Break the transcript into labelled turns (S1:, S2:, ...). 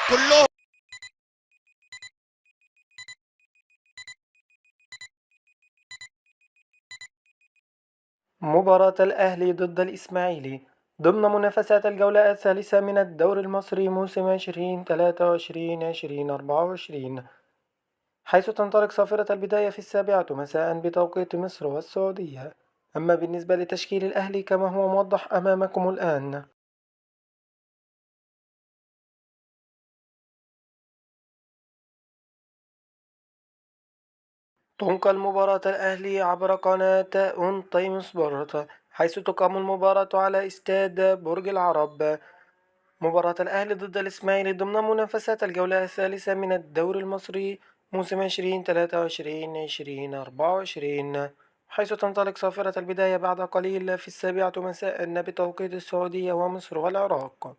S1: كلهم.
S2: مباراة الأهلي ضد الإسماعيلي ضمن منافسات الجولة الثالثة من الدوري المصري موسم 2023-2024، حيث تنطلق صافرة البداية في 7 مساء بتوقيت مصر والسعودية. أما بالنسبة لتشكيل الأهلي كما هو موضح أمامكم الآن: تنقل مباراة الأهلي عبر قناة أون تايم سبورت، حيث تقام المباراة على استاد برج العرب. مباراة الأهلي ضد الإسماعيلي ضمن منافسات الجولة الثالثة من الدوري المصري موسم 2023-2024، حيث تنطلق صافرة البداية بعد قليل في 7 مساء بتوقيت السعودية ومصر والعراق.